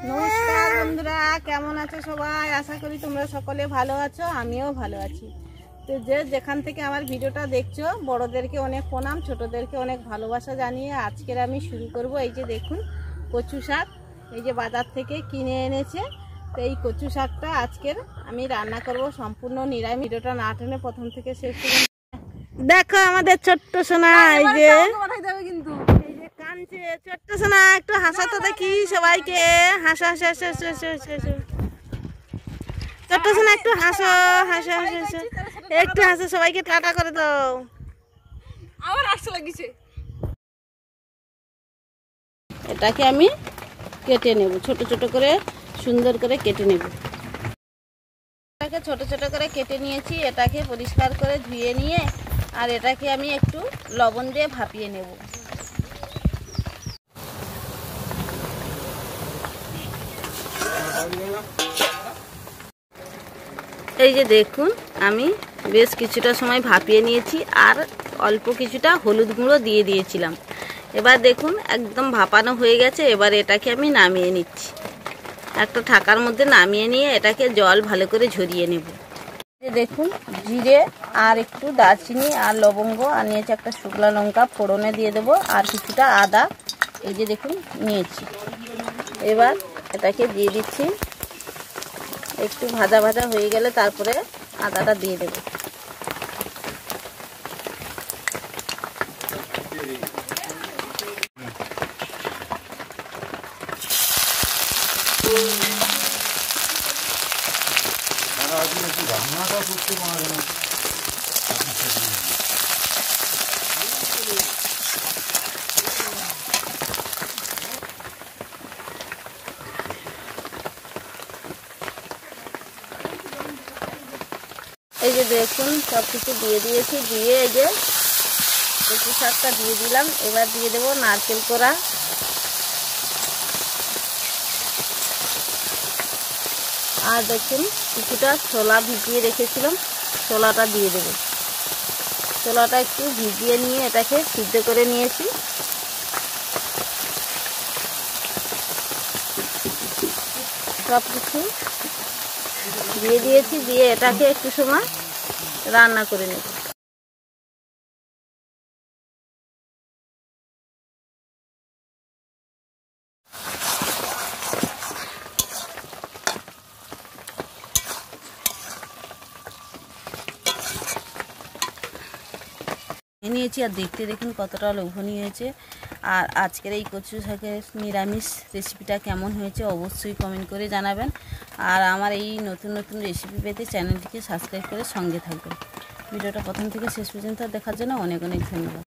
নমস্কার বন্ধুরা, কেমন আছো সবাই? আশা করি তোমরা সকলে ভালো আছো, আমিও ভালো আছি। তো যে যেখান থেকে আমার ভিডিওটা দেখছো, বড়দেরকে অনেক প্রণাম, ছোটদেরকে অনেক ভালোবাসা জানিয়ে আজকের আমি শুরু করব। এই যে দেখুন কচু শাক, এই যে বাজার থেকে কিনে এনেছে। তো এই কচু শাকটা আজকের আমি রান্না করব সম্পূর্ণ নিরামিষ। ভিডিওটা না টেনে প্রথম থেকে শেষ পর্যন্ত দেখো। আমাদের ছোট্ট সোনা এই যে কাঁদছে, ছোট্ট সোনা একটু হাসা তো দেখি সবাইকে। হাসা হাসা হাসা হাসা হাসা। ছোট্ট সোনা একটু হাসো, হাসো হাসো হাসো, একটু হাসো, সবাইকে টাটা করে দাও। আবার হাসতে লাগিছে। এটাকে আমি কেটে নেব, ছোট ছোট করে সুন্দর করে কেটে নেব। এটাকে ছোট ছোট করে কেটে নিয়েছি। এটাকে পরিষ্কার করে ধুয়ে নিয়ে আর এটাকে আমি একটু লবণ দিয়ে ভাপিয়ে নেব। এই যে দেখুন আমি বেশ কিছুটা সময় ভাপিয়ে নিয়েছি আর অল্প কিছুটা হলুদ গুঁড়ো দিয়ে দিয়েছিলাম। এবার দেখুন একদম ভাপানো হয়ে গেছে। এবার এটাকে আমি নামিয়ে নিচ্ছি, একটা ঢাকার মধ্যে নামিয়ে নিয়ে এটাকে জল ভালো করে ঝরিয়ে নেব। দেখুন জিরে আর একটু দারচিনি আর লবঙ্গ আর নিয়েছি একটা শুকনো লঙ্কা, ফোড়নে দিয়ে দেব আর কিছুটা আদা। এই যে দেখুন নিয়েছি। এবার এটাকে দিয়ে দিচ্ছি। একটু ভাজা ভাজা হয়ে গেলে তারপরে আদাটা দিয়ে দেব। এই যে দেখুন সব কিছু দিয়ে দিয়েছি, দিয়ে এই যে কচু শাকটা দিয়ে দিলাম। এবার দিয়ে দেবো নারকেল কোড়া, আর দেখুন কিছুটা ছোলা ভিজিয়ে রেখেছিলাম, ছোলাটা দিয়ে দেবো। ছোলাটা একটু ভিজিয়ে নিয়ে এটাকে সিদ্ধ করে নিয়েছি। সব কিছু দিয়ে দিয়েছি, দিয়ে এটাকে একটু সময় রান্না করে নেব। নিয়েছি আর দেখতে দেখুন কতটা লোভনীয় হয়েছে। আর আজকের এই কচু শাকের নিরামিষ রেসিপিটা কেমন হয়েছে অবশ্যই কমেন্ট করে জানাবেন। আর আমার এই নতুন নতুন রেসিপি পেতে চ্যানেলটিকে সাবস্ক্রাইব করে সঙ্গে থাকবেন। ভিডিওটা প্রথম থেকে শেষ পর্যন্ত দেখার জন্য অনেক অনেক ধন্যবাদ।